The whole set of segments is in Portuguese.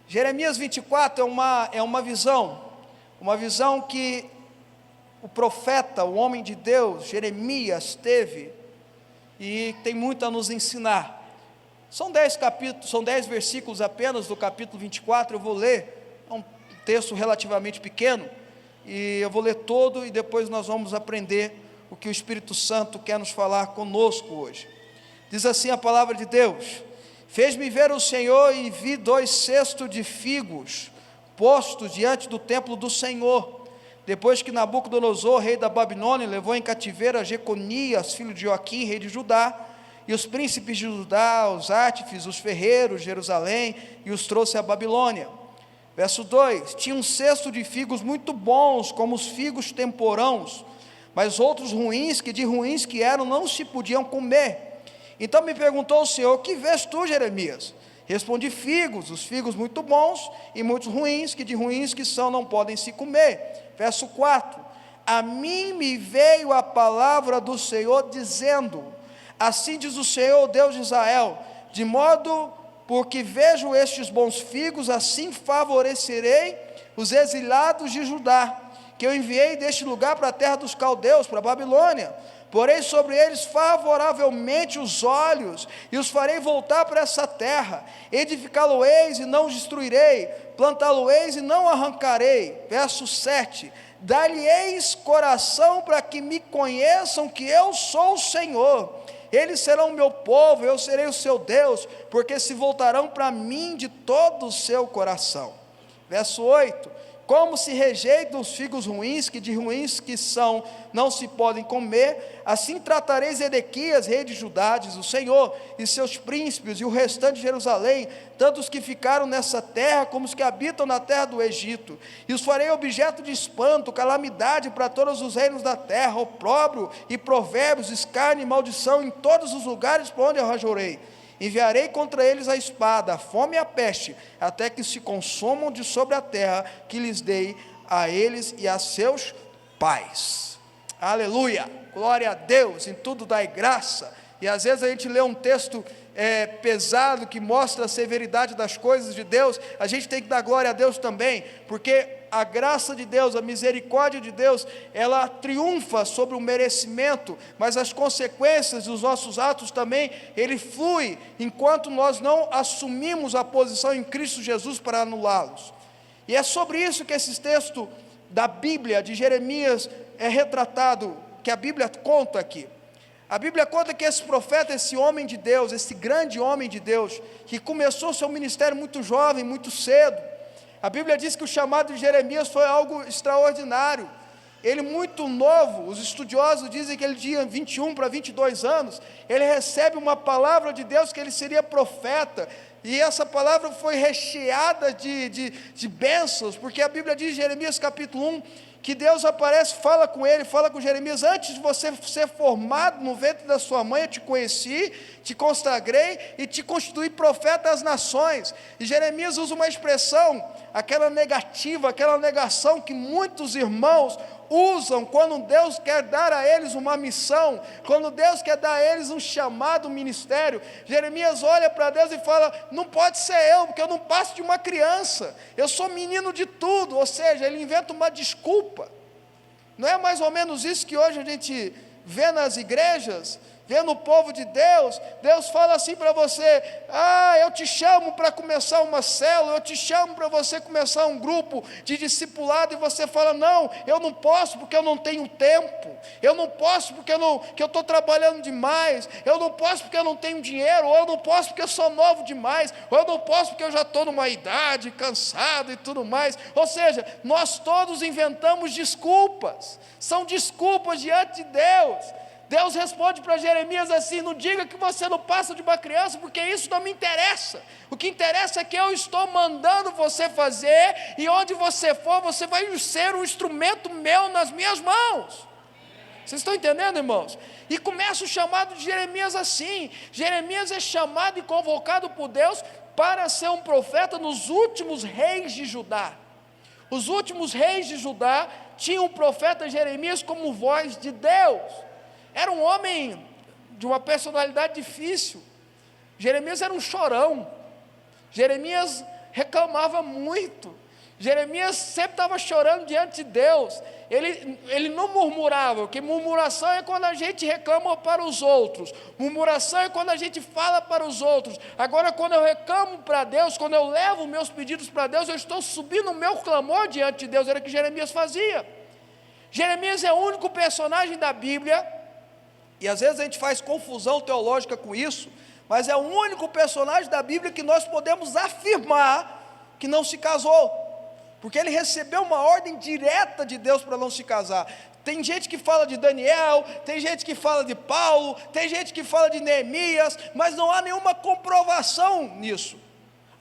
Jeremias 24 é uma visão que o profeta, o homem de Deus, Jeremias, teve, e tem muito a nos ensinar. São 10 capítulos, são 10 versículos apenas do capítulo 24, eu vou ler, é um texto relativamente pequeno, e eu vou ler todo, e depois nós vamos aprender o que o Espírito Santo quer nos falar conosco hoje. Diz assim a palavra de Deus: fez-me ver o Senhor e vi 2 cestos de figos postos diante do templo do Senhor, depois que Nabucodonosor, rei da Babilônia, levou em cativeiro a Jeconias, filho de Joaquim, rei de Judá, e os príncipes de Judá, os artífices, os ferreiros, Jerusalém, e os trouxe à Babilônia. Verso 2: tinha um cesto de figos muito bons, como os figos temporãos, mas outros ruins, que de ruins que eram, não se podiam comer. Então me perguntou o Senhor: que vês tu, Jeremias? Respondi: figos, os figos muito bons e muitos ruins, que de ruins que são não podem se comer. Verso 4: a mim me veio a palavra do Senhor dizendo: assim diz o Senhor, Deus de Israel, de modo porque vejo estes bons figos, assim favorecerei os exilados de Judá, que eu enviei deste lugar para a terra dos caldeus, para a Babilônia. Porei sobre eles favoravelmente os olhos, e os farei voltar para essa terra. Edificá-lo-eis e não os destruirei, plantá-lo-eis e não arrancarei. Verso 7: dar-lhe-eis coração para que me conheçam que eu sou o Senhor. Eles serão o meu povo, eu serei o seu Deus, porque se voltarão para mim de todo o seu coração. Verso 8: como se rejeitam os figos ruins, que de ruins que são não se podem comer, assim tratareis Edequias, rei de Judá, diz o Senhor, e seus príncipes, e o restante de Jerusalém, tanto os que ficaram nessa terra, como os que habitam na terra do Egito, e os farei objeto de espanto, calamidade para todos os reinos da terra, opróbrio e provérbios, escárnio e maldição em todos os lugares por onde eu rajorei. Enviarei contra eles a espada, a fome e a peste, até que se consumam de sobre a terra que lhes dei a eles e a seus pais. Aleluia, glória a Deus, em tudo dai graça. E às vezes a gente lê um texto pesado, que mostra a severidade das coisas de Deus, a gente tem que dar glória a Deus também, porque a graça de Deus, a misericórdia de Deus, ela triunfa sobre o merecimento, mas as consequências dos nossos atos também, ele flui, enquanto nós não assumimos a posição em Cristo Jesus para anulá-los. E é sobre isso que esse texto da Bíblia, de Jeremias, é retratado, que a Bíblia conta aqui. A Bíblia conta que esse profeta, esse homem de Deus, esse grande homem de Deus, que começou seu ministério muito jovem, muito cedo, a Bíblia diz que o chamado de Jeremias foi algo extraordinário. Ele muito novo, os estudiosos dizem que ele tinha 21 para 22 anos, ele recebe uma palavra de Deus que ele seria profeta, e essa palavra foi recheada de bênçãos, porque a Bíblia diz em Jeremias capítulo 1, que Deus aparece, fala com ele, fala com Jeremias: antes de você ser formado no ventre da sua mãe, eu te conheci, te consagrei e te constituí profeta às nações. E Jeremias usa uma expressão, aquela negativa, aquela negação que muitos irmãos usam quando Deus quer dar a eles uma missão, quando Deus quer dar a eles um chamado, um ministério. Jeremias olha para Deus e fala: não pode ser eu, porque eu não passo de uma criança, eu sou menino de tudo. Ou seja, ele inventa uma desculpa. Não é mais ou menos isso que hoje a gente vê nas igrejas? Vê no povo de Deus, Deus fala assim para você: eu te chamo para começar uma célula, eu te chamo para você começar um grupo de discipulado, e você fala: não, eu não posso porque eu não tenho tempo, eu não posso porque eu estou trabalhando demais, eu não posso porque eu não tenho dinheiro, ou eu não posso porque eu sou novo demais, ou eu não posso porque eu já estou numa idade, cansado e tudo mais. Ou seja, nós todos inventamos desculpas, são desculpas diante de Deus. Deus responde para Jeremias assim: não diga que você não passa de uma criança, porque isso não me interessa. O que interessa é que eu estou mandando você fazer, e onde você for, você vai ser um instrumento meu nas minhas mãos. Vocês estão entendendo, irmãos? E começa o chamado de Jeremias assim. Jeremias é chamado e convocado por Deus para ser um profeta nos últimos reis de Judá. Os últimos reis de Judá tinham o profeta Jeremias como voz de Deus. Era um homem de uma personalidade difícil. Jeremias era um chorão. Jeremias reclamava muito. Jeremias sempre estava chorando diante de Deus. Ele não murmurava, porque murmuração é quando a gente reclama para os outros, murmuração é quando a gente fala para os outros. Agora, quando eu reclamo para Deus, quando eu levo meus pedidos para Deus, eu estou subindo o meu clamor diante de Deus. Era o que Jeremias fazia. Jeremias é o único personagem da Bíblia, e às vezes a gente faz confusão teológica com isso, mas é o único personagem da Bíblia que nós podemos afirmar que não se casou, porque ele recebeu uma ordem direta de Deus para não se casar. Tem gente que fala de Daniel, tem gente que fala de Paulo, tem gente que fala de Neemias, mas não há nenhuma comprovação nisso.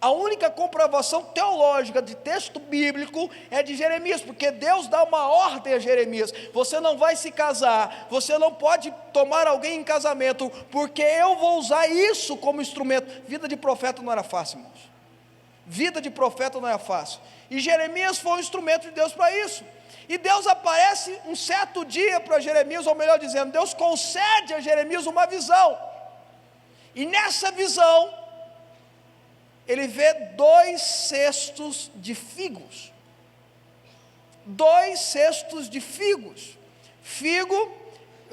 A única comprovação teológica de texto bíblico é de Jeremias, porque Deus dá uma ordem a Jeremias: você não vai se casar, você não pode tomar alguém em casamento, porque eu vou usar isso como instrumento. Vida de profeta não era fácil, irmãos. Vida de profeta não é fácil, e Jeremias foi um instrumento de Deus para isso. E Deus aparece um certo dia para Jeremias, ou melhor dizendo, Deus concede a Jeremias uma visão, e nessa visão, ele vê 2 cestos de figos. 2 cestos de figos. Figo,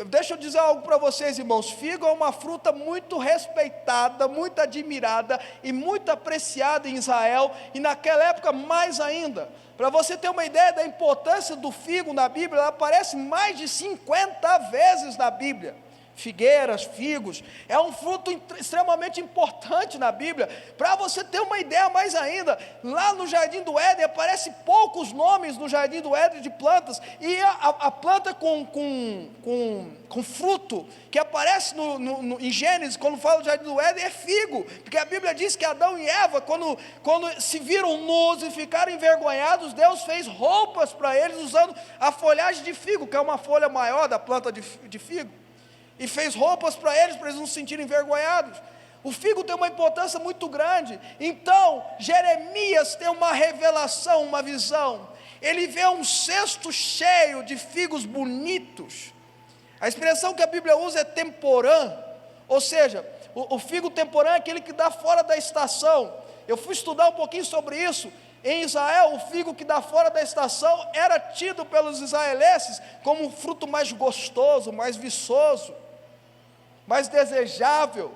deixa eu dizer algo para vocês, irmãos. Figo é uma fruta muito respeitada, muito admirada e muito apreciada em Israel, e naquela época mais ainda. Para você ter uma ideia da importância do figo na Bíblia, ela aparece mais de 50 vezes na Bíblia. Figueiras, figos, é um fruto extremamente importante na Bíblia. Para você ter uma ideia mais ainda, lá no Jardim do Éden, aparecem poucos nomes no Jardim do Éden de plantas, e a planta com fruto, que aparece em Gênesis, quando fala do Jardim do Éden, é figo, porque a Bíblia diz que Adão e Eva, quando se viram nus e ficaram envergonhados, Deus fez roupas para eles, usando a folhagem de figo, que é uma folha maior da planta de figo, e fez roupas para eles não se sentirem envergonhados. O figo tem uma importância muito grande. Então, Jeremias tem uma revelação, uma visão. Ele vê um cesto cheio de figos bonitos. A expressão que a Bíblia usa é temporã, ou seja, o figo temporã é aquele que dá fora da estação. Eu fui estudar um pouquinho sobre isso. Em Israel, o figo que dá fora da estação era tido pelos israelenses como um fruto mais gostoso, mais viçoso, mais desejável.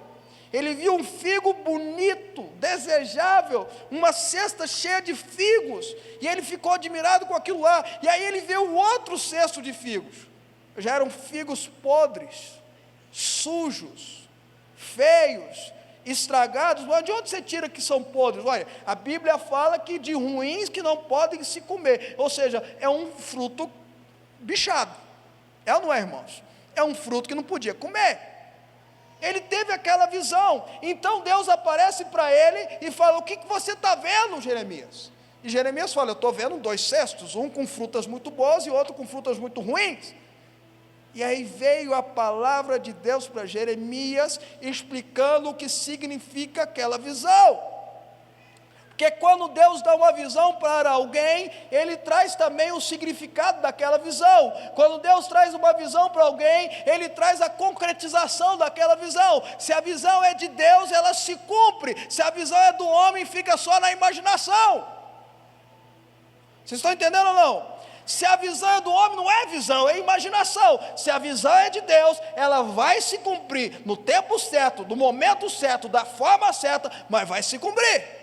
Ele viu um figo bonito, desejável, uma cesta cheia de figos, e ele ficou admirado com aquilo lá. E aí ele viu outro cesto de figos, já eram figos podres, sujos, feios, estragados. Mas de onde você tira que são podres? Olha, a Bíblia fala que de ruins que não podem se comer, ou seja, é um fruto bichado. É ou não é, irmãos? É um fruto que não podia comer. Ele teve aquela visão. Então Deus aparece para ele e fala: o que você está vendo, Jeremias? E Jeremias fala: eu estou vendo 2 cestos, um com frutas muito boas e outro com frutas muito ruins. E aí veio a palavra de Deus para Jeremias, explicando o que significa aquela visão. Porque quando Deus dá uma visão para alguém, Ele traz também o significado daquela visão. Quando Deus traz uma visão para alguém, Ele traz a concretização daquela visão. Se a visão é de Deus, ela se cumpre. Se a visão é do homem, fica só na imaginação. Vocês estão entendendo ou não? Se a visão é do homem, não é visão, é imaginação. Se a visão é de Deus, ela vai se cumprir no tempo certo, no momento certo, da forma certa, mas vai se cumprir.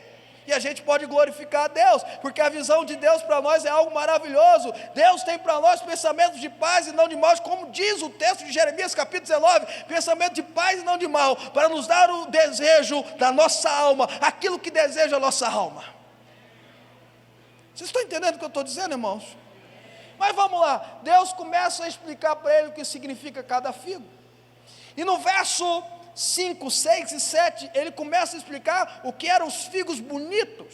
E a gente pode glorificar a Deus, porque a visão de Deus para nós é algo maravilhoso. Deus tem para nós pensamentos de paz e não de mal, como diz o texto de Jeremias capítulo 19, pensamento de paz e não de mal, para nos dar o desejo da nossa alma, aquilo que deseja a nossa alma. Vocês estão entendendo o que eu estou dizendo, irmãos? Mas vamos lá, Deus começa a explicar para ele o que significa cada figo, e no verso 5, 6 e 7, ele começa a explicar o que eram os figos bonitos,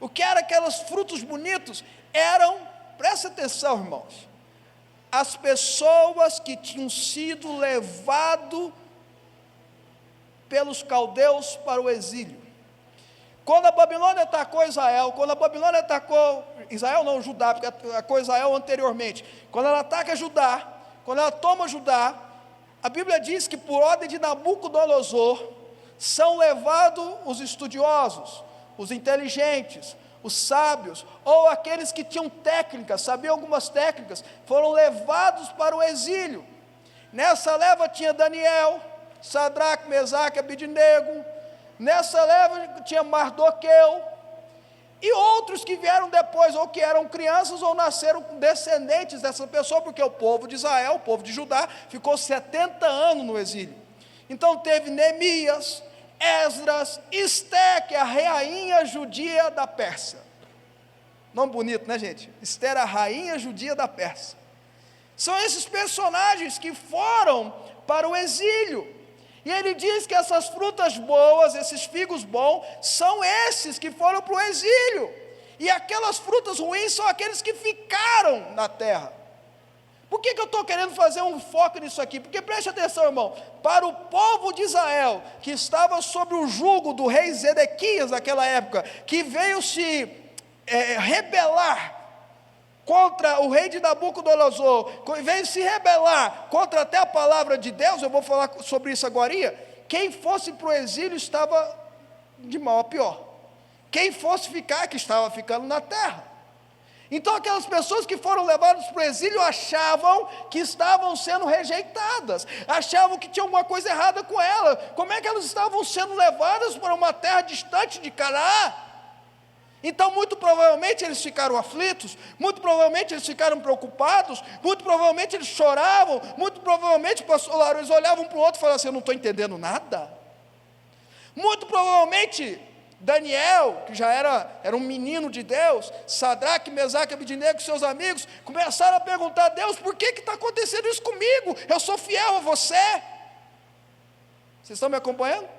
o que eram aqueles frutos bonitos. Eram, presta atenção, irmãos, as pessoas que tinham sido levadas pelos caldeus para o exílio. Quando a Babilônia atacou Israel, Judá, porque atacou Israel anteriormente, quando ela ataca Judá, quando ela toma Judá, a Bíblia diz que por ordem de Nabucodonosor, são levados os estudiosos, os inteligentes, os sábios, ou aqueles que tinham técnicas, sabiam algumas técnicas, foram levados para o exílio. Nessa leva tinha Daniel, Sadraque, Mesaque, Abidnego. Nessa leva tinha Mardoqueu, e outros que vieram depois, ou que eram crianças, ou nasceram descendentes dessa pessoa, porque o povo de Israel, o povo de Judá, ficou 70 anos no exílio. Então teve Neemias, Esdras, Esté, que é a rainha judia da Pérsia. Nome bonito, né, gente? Esté era a rainha judia da Pérsia. São esses personagens que foram para o exílio. E ele diz que essas frutas boas, esses figos bons, são esses que foram para o exílio. E aquelas frutas ruins são aqueles que ficaram na terra. Por que eu estou querendo fazer um foco nisso aqui? Porque preste atenção, irmão, para o povo de Israel, que estava sob o jugo do rei Zedequias naquela época, que veio se rebelar contra o rei de Nabucodonosor, veio se rebelar contra até a palavra de Deus, eu vou falar sobre isso agora. Quem fosse para o exílio estava de mal a pior. Quem fosse ficar, que estava ficando na terra. Então aquelas pessoas que foram levadas para o exílio achavam que estavam sendo rejeitadas, achavam que tinha alguma coisa errada com ela. Como é que elas estavam sendo levadas para uma terra distante de Canaã? Então, muito provavelmente eles ficaram aflitos, muito provavelmente eles ficaram preocupados, muito provavelmente eles choravam, muito provavelmente, pastor Lauro, eles olhavam um para o outro e falavam assim: eu não estou entendendo nada. Muito provavelmente, Daniel, que já era um menino de Deus, Sadraque, Mesaque, Abidnego e seus amigos, começaram a perguntar a Deus: por que está acontecendo isso comigo? Eu sou fiel a você. Vocês estão me acompanhando?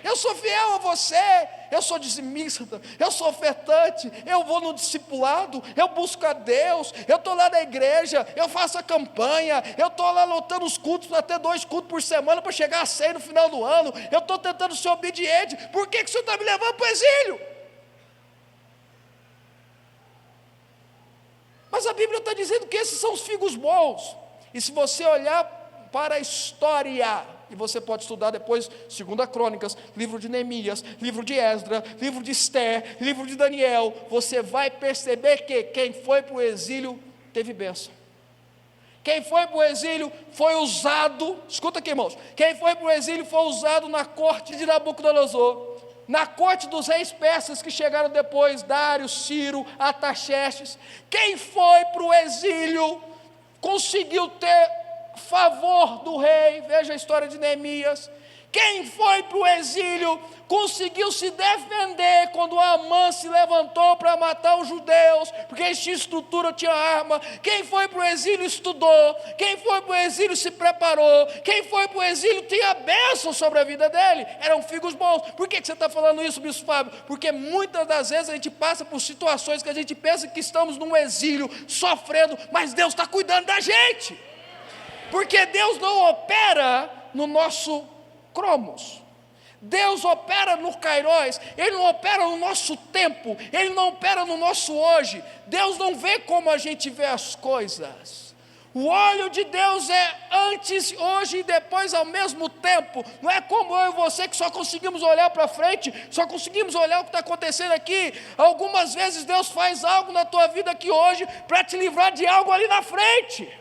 Eu sou fiel a você, eu sou dizimista, eu sou ofertante, eu vou no discipulado, eu busco a Deus, eu estou lá na igreja, eu faço a campanha, eu estou lá lotando os cultos, para ter 2 cultos por semana, para chegar a 100 no final do ano, eu estou tentando ser obediente. Por que o Senhor está me levando para o exílio? Mas a Bíblia está dizendo que esses são os figos bons, e se você olhar para a história, e você pode estudar depois 2 Crônicas, livro de Neemias, livro de Esdras, livro de Esther, livro de Daniel, você vai perceber que quem foi para o exílio teve bênção. Quem foi para o exílio foi usado, escuta aqui, irmãos, quem foi para o exílio foi usado na corte de Nabucodonosor, na corte dos reis persas que chegaram depois, Dário, Ciro, Artaxerxes. Quem foi para o exílio conseguiu ter favor do rei. Veja a história de Neemias. Quem foi para o exílio conseguiu se defender quando Amã se levantou para matar os judeus, porque eles tinham estrutura, tinha arma. Quem foi para o exílio estudou, quem foi para o exílio se preparou, quem foi para o exílio tinha bênção sobre a vida dele, eram figos bons. Por que você está falando isso, bispo Fábio? Porque muitas das vezes a gente passa por situações que a gente pensa que estamos num exílio, sofrendo, mas Deus está cuidando da gente, porque Deus não opera no nosso cromos. Deus opera no Kairos, Ele não opera no nosso tempo, Ele não opera no nosso hoje. Deus não vê como a gente vê as coisas. O olho de Deus é antes, hoje e depois ao mesmo tempo. Não é como eu e você que só conseguimos olhar para frente, só conseguimos olhar o que está acontecendo aqui. Algumas vezes Deus faz algo na tua vida aqui hoje para te livrar de algo ali na frente.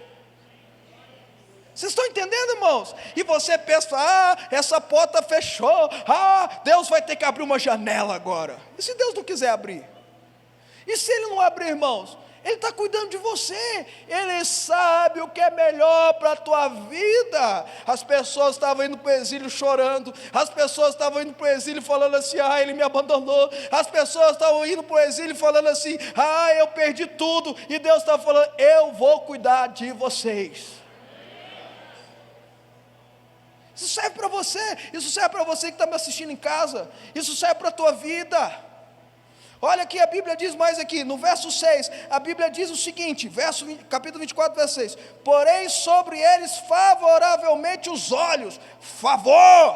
Vocês estão entendendo, irmãos? E você pensa: essa porta fechou, Deus vai ter que abrir uma janela agora. E se Deus não quiser abrir? E se Ele não abrir, irmãos? Ele está cuidando de você, Ele sabe o que é melhor para a tua vida. As pessoas estavam indo para o exílio chorando, as pessoas estavam indo para o exílio falando assim: Ele me abandonou. As pessoas estavam indo para o exílio falando assim: eu perdi tudo. E Deus estava falando: eu vou cuidar de vocês. Isso serve para você, isso serve para você que está me assistindo em casa, isso serve para a tua vida. Olha aqui, a Bíblia diz mais aqui, no verso 6, a Bíblia diz o seguinte, capítulo 24, verso 6, porém sobre eles favoravelmente os olhos, favor,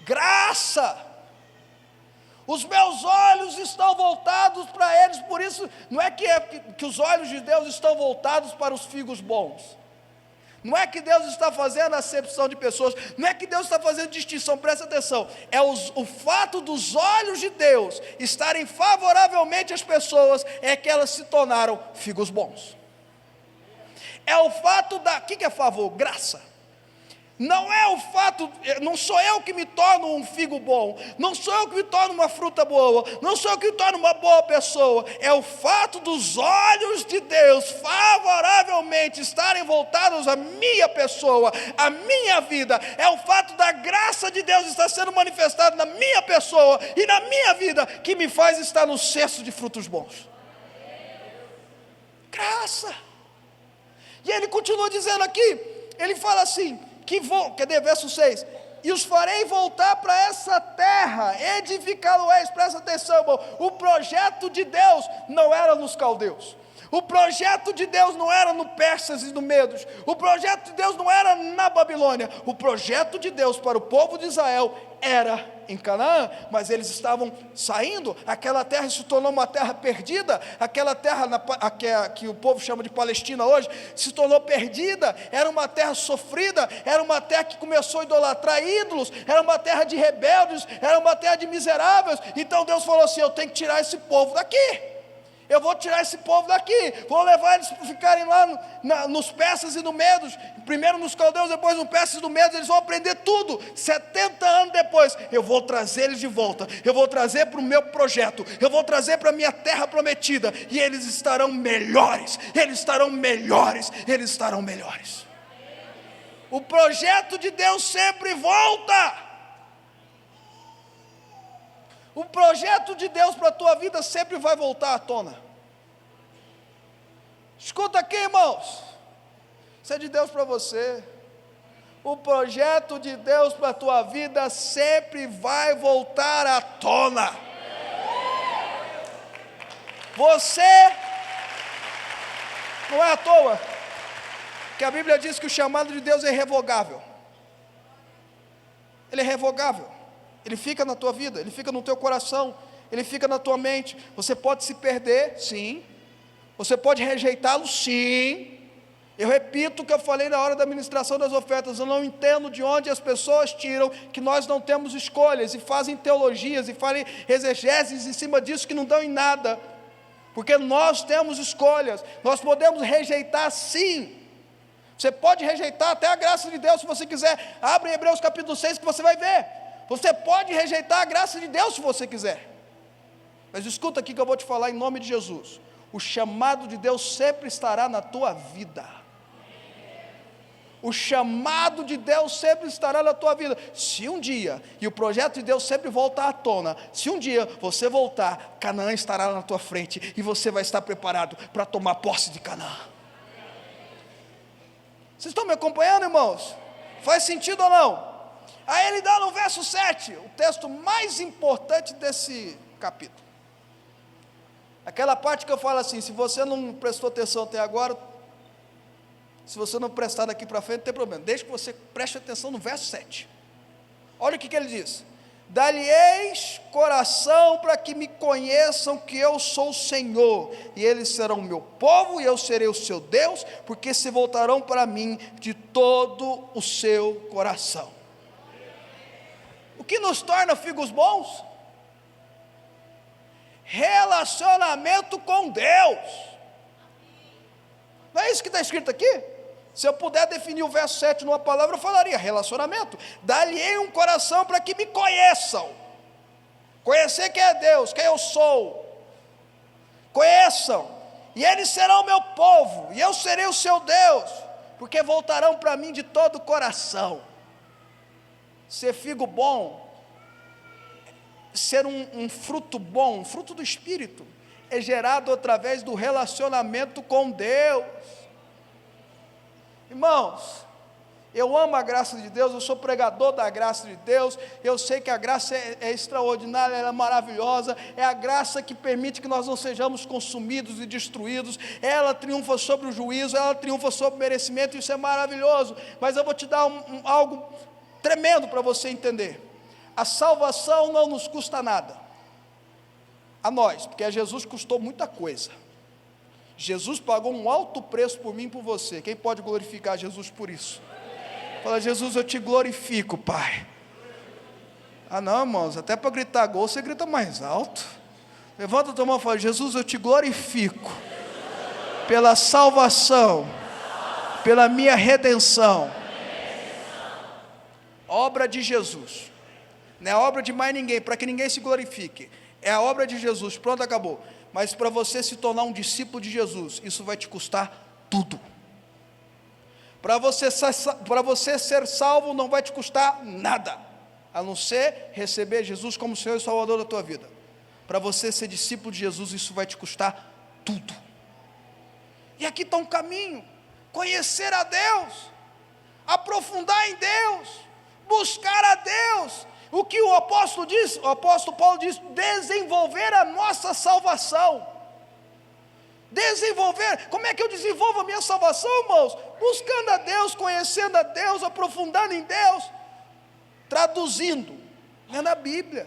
graça, os meus olhos estão voltados para eles. Por isso, não é que os olhos de Deus estão voltados para os figos bons, Não é que Deus está fazendo acepção de pessoas, não é que Deus está fazendo distinção, presta atenção, é o fato dos olhos de Deus estarem favoravelmente às pessoas, é que elas se tornaram figos bons. É o fato o que é favor? Graça. Não é o fato, não sou eu que me torno um figo bom, não sou eu que me torno uma fruta boa, não sou eu que me torno uma boa pessoa, é o fato dos olhos de Deus favoravelmente estarem voltados à minha pessoa, à minha vida, é o fato da graça de Deus estar sendo manifestada na minha pessoa e na minha vida, que me faz estar no cesto de frutos bons. Graça. E ele continua dizendo aqui, ele fala assim, cadê verso 6? E os farei voltar para essa terra, edificá-lo-eis. Presta atenção, irmão, o projeto de Deus não era nos caldeus, o projeto de Deus não era no Persas e no Medos, o projeto de Deus não era na Babilônia, o projeto de Deus para o povo de Israel era em Canaã, mas eles estavam saindo, aquela terra se tornou uma terra perdida, aquela terra que o povo chama de Palestina hoje, se tornou perdida, era uma terra sofrida, era uma terra que começou a idolatrar ídolos, era uma terra de rebeldes, era uma terra de miseráveis. Então Deus falou assim, eu tenho que tirar esse povo daqui, eu vou tirar esse povo daqui, vou levar eles para ficarem lá nos persas e no Medos, primeiro nos caldeus, depois nos persas e no Medos, eles vão aprender tudo. 70 anos depois, eu vou trazer eles de volta, eu vou trazer para o meu projeto, eu vou trazer para a minha terra prometida, e eles estarão melhores, eles estarão melhores, eles estarão melhores. O projeto de Deus sempre volta. O projeto de Deus para a tua vida sempre vai voltar à tona. Escuta aqui, irmãos, isso é de Deus para você. O projeto de Deus para a tua vida sempre vai voltar à tona. Você, não é à toa que a Bíblia diz que o chamado de Deus é irrevogável. Ele é revogável. Ele fica na tua vida, ele fica no teu coração, ele fica na tua mente. Você pode se perder, sim. Você pode rejeitá-lo, sim. Eu repito o que eu falei na hora da ministração das ofertas. Eu não entendo de onde as pessoas tiram que nós não temos escolhas, e fazem teologias, e fazem exegeses em cima disso que não dão em nada. Porque nós temos escolhas, nós podemos rejeitar, sim. Você pode rejeitar até a graça de Deus, se você quiser. Abre Hebreus capítulo 6 que você vai ver. Você pode rejeitar a graça de Deus se você quiser. Mas escuta aqui que eu vou te falar em nome de Jesus. O chamado de Deus sempre estará na tua vida. O chamado de Deus sempre estará na tua vida. Se um dia, e o projeto de Deus sempre voltar à tona, se um dia você voltar, Canaã estará na tua frente, e você vai estar preparado para tomar posse de Canaã. Vocês estão me acompanhando, irmãos? Faz sentido ou não? Aí ele dá no verso 7, o texto mais importante desse capítulo. Aquela parte que eu falo assim, se você não prestou atenção até agora, se você não prestar daqui para frente, não tem problema. Desde que você preste atenção no verso 7. Olha o que ele diz. Dar-lhe-eis coração para que me conheçam que eu sou o Senhor, e eles serão o meu povo, e eu serei o seu Deus, porque se voltarão para mim de todo o seu coração. O que nos torna figos bons? Relacionamento com Deus. Não é isso que está escrito aqui? Se eu puder definir o verso 7 numa palavra, eu falaria relacionamento. Dá-lhe um coração para que me conheçam. Conhecer quem é Deus, quem eu sou. Conheçam. E eles serão meu povo, e eu serei o seu Deus, porque voltarão para mim de todo o coração. Ser figo bom, ser um fruto bom, um fruto do Espírito, é gerado através do relacionamento com Deus. Irmãos, eu amo a graça de Deus, eu sou pregador da graça de Deus, eu sei que a graça é extraordinária, ela é maravilhosa, é a graça que permite que nós não sejamos consumidos e destruídos, ela triunfa sobre o juízo, ela triunfa sobre o merecimento, isso é maravilhoso. Mas eu vou te dar algo tremendo para você entender. A salvação não nos custa nada, a nós, porque a Jesus custou muita coisa. Jesus pagou um alto preço por mim e por você. Quem pode glorificar Jesus por isso? Fala: Jesus, eu te glorifico, Pai. Ah não, irmãos, até para gritar gol você grita mais alto. Levanta a tua mão e fala: Jesus, eu te glorifico pela salvação, pela minha redenção. Obra de Jesus, não é obra de mais ninguém, para que ninguém se glorifique. É a obra de Jesus, pronto, acabou. Mas para você se tornar um discípulo de Jesus, isso vai te custar tudo. Para você ser salvo não vai te custar nada, a não ser receber Jesus como Senhor e Salvador da tua vida. Para você ser discípulo de Jesus, isso vai te custar tudo. E aqui está um caminho: conhecer a Deus, aprofundar em Deus, buscar a Deus. O que o apóstolo diz, o apóstolo Paulo diz: desenvolver a nossa salvação. Desenvolver, como é que eu desenvolvo a minha salvação, irmãos? Buscando a Deus, conhecendo a Deus, aprofundando em Deus, traduzindo, lendo a Bíblia,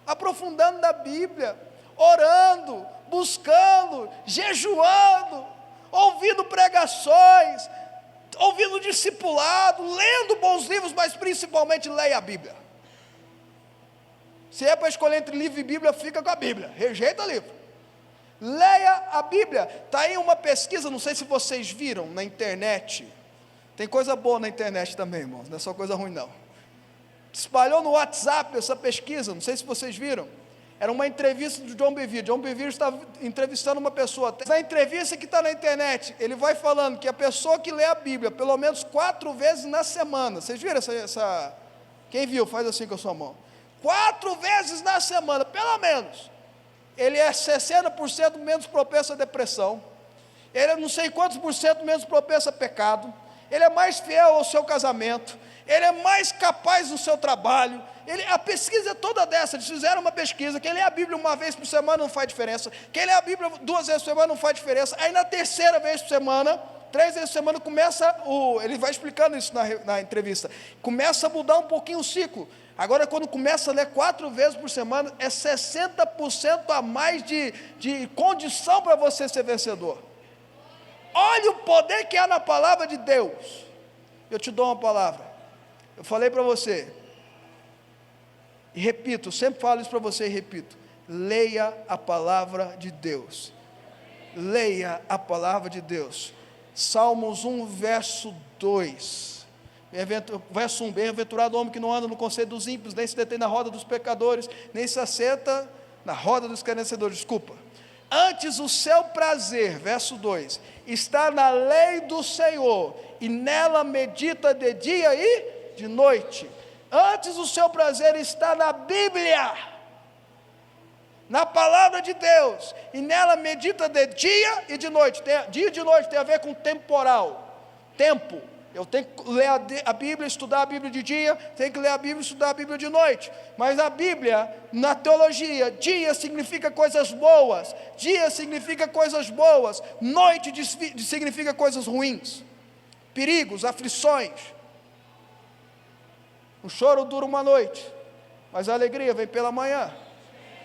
aprofundando na Bíblia, orando, buscando, jejuando, ouvindo pregações, ouvindo discipulado, lendo bons livros, mas principalmente leia a Bíblia. Se é para escolher entre livro e Bíblia, fica com a Bíblia, rejeita livro. Leia a Bíblia. Está aí uma pesquisa, não sei se vocês viram na internet. Tem coisa boa na internet também, irmãos, não é só coisa ruim não. Espalhou no WhatsApp essa pesquisa, não sei se vocês viram. Era uma entrevista do John Bevere. John Bevere estava entrevistando uma pessoa. Na entrevista que está na internet, ele vai falando que a pessoa que lê a Bíblia pelo menos 4 vezes na semana. Vocês viram essa? Quem viu, faz assim com a sua mão. 4 vezes na semana, pelo menos. Ele é 60% menos propenso à depressão. Ele é não sei quantos por cento menos propenso a pecado. Ele é mais fiel ao seu casamento. Ele é mais capaz no seu trabalho. A pesquisa é toda dessa. Eles fizeram uma pesquisa: quem lê a Bíblia uma vez por semana não faz diferença, quem lê a Bíblia 2 vezes por semana não faz diferença. Aí na terceira vez por semana, 3 vezes por semana, ele vai explicando isso na entrevista, começa a mudar um pouquinho o ciclo. Agora quando começa a ler 4 vezes por semana, é 60% a mais de condição para você ser vencedor. Olha o poder que há na palavra de Deus. Eu te dou uma palavra, eu falei para você, e repito, sempre falo isso para você e repito: leia a palavra de Deus. Leia a palavra de Deus. Salmos 1, verso 2. Verso 1: bem-aventurado o homem que não anda no conselho dos ímpios, nem se detém na roda dos pecadores, nem se assenta na roda dos escarnecedores. Desculpa. Antes o seu prazer, verso 2, está na lei do Senhor, e nela medita de dia e de noite. Antes o seu prazer está na Bíblia, na palavra de Deus, e nela medita de dia e de noite. Dia e de noite tem a ver com temporal, tempo. Eu tenho que ler a Bíblia, estudar a Bíblia de dia, tenho que ler a Bíblia, estudar a Bíblia de noite. Mas a Bíblia, na teologia, dia significa coisas boas, noite significa coisas ruins, perigos, aflições. O choro dura uma noite, mas a alegria vem pela manhã.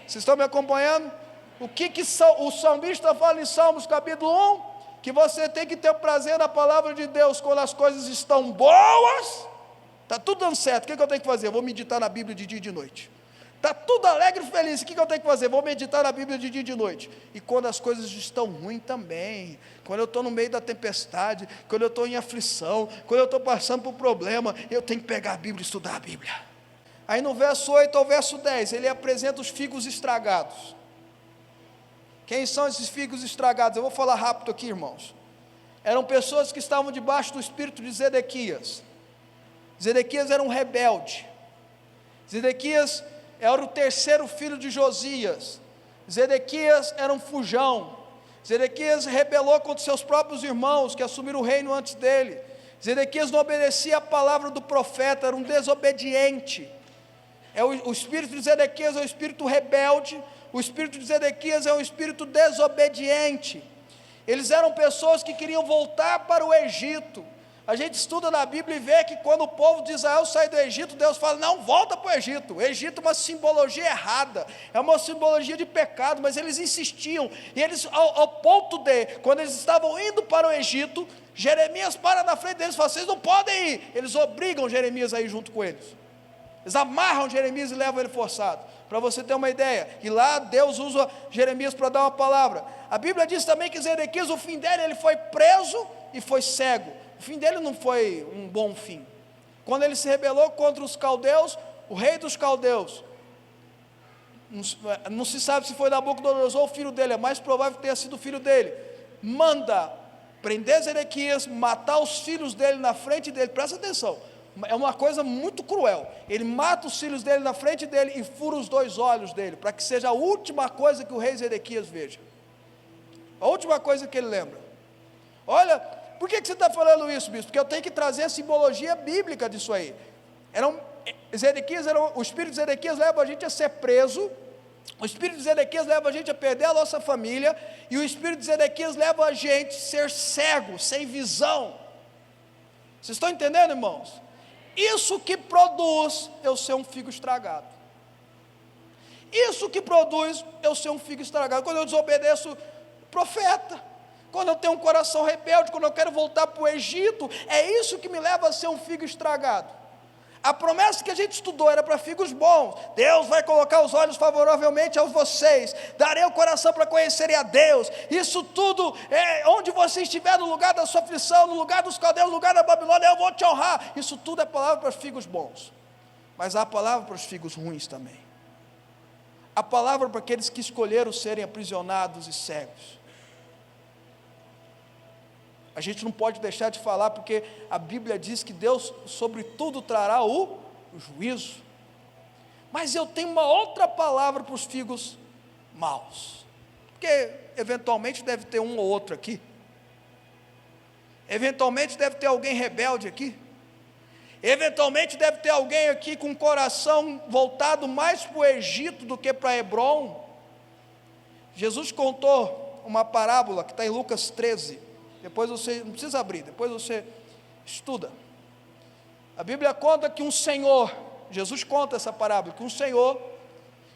Vocês estão me acompanhando? O que o salmista fala em Salmos capítulo 1? Que você tem que ter o prazer na palavra de Deus quando as coisas estão boas. Está tudo dando certo, o que eu tenho que fazer? Eu vou meditar na Bíblia de dia e de noite. Está tudo alegre e feliz, o que eu tenho que fazer? Vou meditar na Bíblia de dia e de noite. E quando as coisas estão ruins também, quando eu estou no meio da tempestade, quando eu estou em aflição, quando eu estou passando por problema, eu tenho que pegar a Bíblia e estudar a Bíblia. Aí no verso 8 ao verso 10, ele apresenta os figos estragados. Quem são esses figos estragados? Eu vou falar rápido aqui, irmãos. Eram pessoas que estavam debaixo do espírito de Zedequias. Zedequias era um rebelde. Zedequias era o 3º filho de Josias. Zedequias era um fujão. Zedequias rebelou contra seus próprios irmãos, que assumiram o reino antes dele. Zedequias não obedecia a palavra do profeta, era um desobediente. O espírito de Zedequias é um espírito rebelde. O espírito de Zedequias é um espírito desobediente. Eles eram pessoas que queriam voltar para o Egito, A gente estuda na Bíblia e vê que quando o povo de Israel sai do Egito, Deus fala, não, volta para o Egito. O Egito é uma simbologia errada, é uma simbologia de pecado, mas eles insistiam, e eles, ao ponto de, quando eles estavam indo para o Egito, Jeremias para na frente deles e fala, vocês não podem ir. Eles obrigam Jeremias a ir junto com eles. Eles amarram Jeremias e levam ele forçado. Para você ter uma ideia, e lá Deus usa Jeremias para dar uma palavra. A Bíblia diz também que Zedequias, o fim dele, ele foi preso e foi cego. O fim dele não foi um bom fim. Quando ele se rebelou contra os caldeus, o rei dos caldeus, não se sabe se foi Nabucodonosor ou o filho dele, é mais provável que tenha sido o filho dele, manda prender Zedequias, matar os filhos dele na frente dele. Presta atenção, é uma coisa muito cruel. Ele mata os filhos dele na frente dele e fura os 2 olhos dele, para que seja a última coisa que o rei Zedequias veja, a última coisa que ele lembra. Olha, por que você está falando isso, bispo? Porque eu tenho que trazer a simbologia bíblica disso aí. O espírito de Zedequias leva a gente a ser preso, o espírito de Zedequias leva a gente a perder a nossa família, e o espírito de Zedequias leva a gente a ser cego, sem visão. Vocês estão entendendo, irmãos? Isso que produz eu ser um figo estragado. Isso que produz eu ser um figo estragado. Quando eu desobedeço o profeta, quando eu tenho um coração rebelde, quando eu quero voltar para o Egito, é isso que me leva a ser um figo estragado. A promessa que a gente estudou era para figos bons. Deus vai colocar os olhos favoravelmente a vocês, darei o coração para conhecerem a Deus. Isso tudo, onde você estiver, no lugar da sua aflição, no lugar dos caldeus, no lugar da Babilônia, eu vou te honrar. Isso tudo é palavra para os figos bons, mas há palavra para os figos ruins também. A palavra para aqueles que escolheram serem aprisionados e cegos. A gente não pode deixar de falar, porque a Bíblia diz que Deus sobre tudo trará o juízo. Mas eu tenho uma outra palavra para os figos maus, porque eventualmente deve ter um ou outro aqui, eventualmente deve ter alguém rebelde aqui, eventualmente deve ter alguém aqui com o coração voltado mais para o Egito do que para Hebrom. Jesus contou uma parábola que está em Lucas 13, depois você, não precisa abrir, depois você estuda. A Bíblia conta que um senhor, Jesus conta essa parábola, que um senhor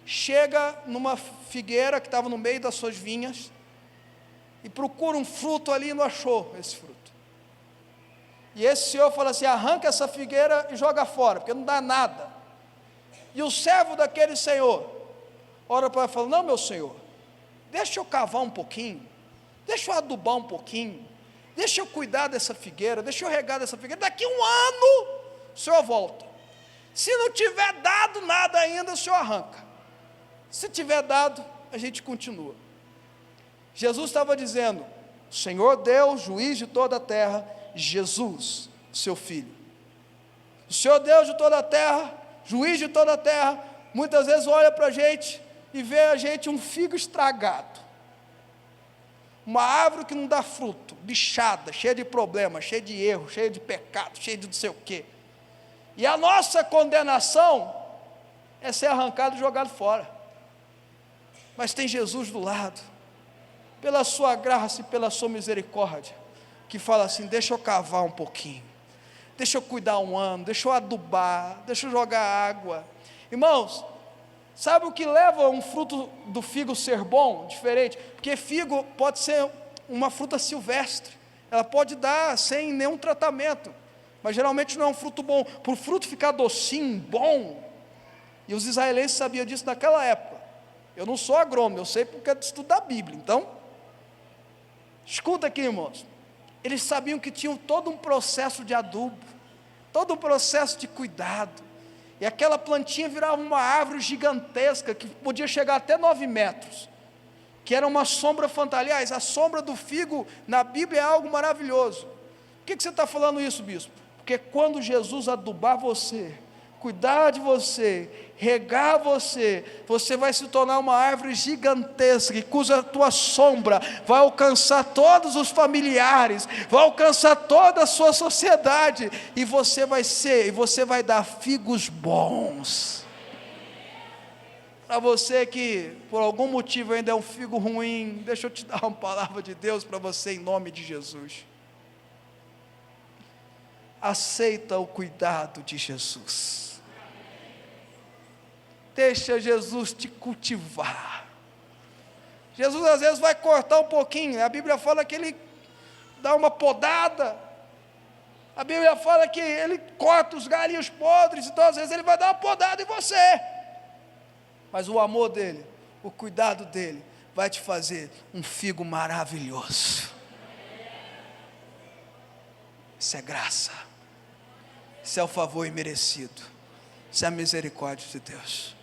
chega numa figueira que estava no meio das suas vinhas, e procura um fruto ali e não achou esse fruto. E esse senhor fala assim, arranca essa figueira e joga fora, porque não dá nada. E o servo daquele senhor, ora para ele e fala, não, meu senhor, deixa eu cavar um pouquinho, deixa eu adubar um pouquinho, deixa eu cuidar dessa figueira, deixa eu regar dessa figueira, daqui 1 ano o senhor volta. Se não tiver dado nada ainda, o senhor arranca. Se tiver dado, a gente continua. Jesus estava dizendo, o Senhor Deus, juiz de toda a terra, Jesus, seu filho. O Senhor Deus de toda a terra, juiz de toda a terra, muitas vezes olha para a gente e vê a gente um figo estragado, uma árvore que não dá fruto, bichada, cheia de problemas, cheia de erros, cheia de pecado, cheia de não sei o quê. E a nossa condenação é ser arrancado e jogado fora. Mas tem Jesus do lado, pela sua graça e pela sua misericórdia, que fala assim, deixa eu cavar um pouquinho, deixa eu cuidar 1 ano, deixa eu adubar, deixa eu jogar água. Irmãos, sabe o que leva um fruto do figo ser bom, diferente? Porque figo pode ser uma fruta silvestre, ela pode dar sem nenhum tratamento, mas geralmente não é um fruto bom. Para o fruto ficar docinho, bom, e os israelenses sabiam disso naquela época. Eu não sou agrônomo, eu sei porque eu estudo da Bíblia. Então, escuta aqui, irmãos, eles sabiam que tinham todo um processo de adubo, todo um processo de cuidado, e aquela plantinha virava uma árvore gigantesca, que podia chegar até 9 metros, que era uma sombra fantástica. Aliás, a sombra do figo na Bíblia é algo maravilhoso. Por que você está falando isso, bispo? Porque quando Jesus adubar você, cuidar de você, regar você, você vai se tornar uma árvore gigantesca, cuja tua sombra vai alcançar todos os familiares, vai alcançar toda a sua sociedade, e você vai dar figos bons. Para você que por algum motivo ainda é um figo ruim, deixa eu te dar uma palavra de Deus para você em nome de Jesus. aceita o cuidado de Jesus. Deixa Jesus te cultivar. Jesus às vezes vai cortar um pouquinho, a Bíblia fala que Ele dá uma podada, a Bíblia fala que Ele corta os galhos podres, então às vezes Ele vai dar uma podada em você, mas o amor dEle, o cuidado dEle, vai te fazer um figo maravilhoso. Isso é graça, isso é o favor imerecido, isso é a misericórdia de Deus.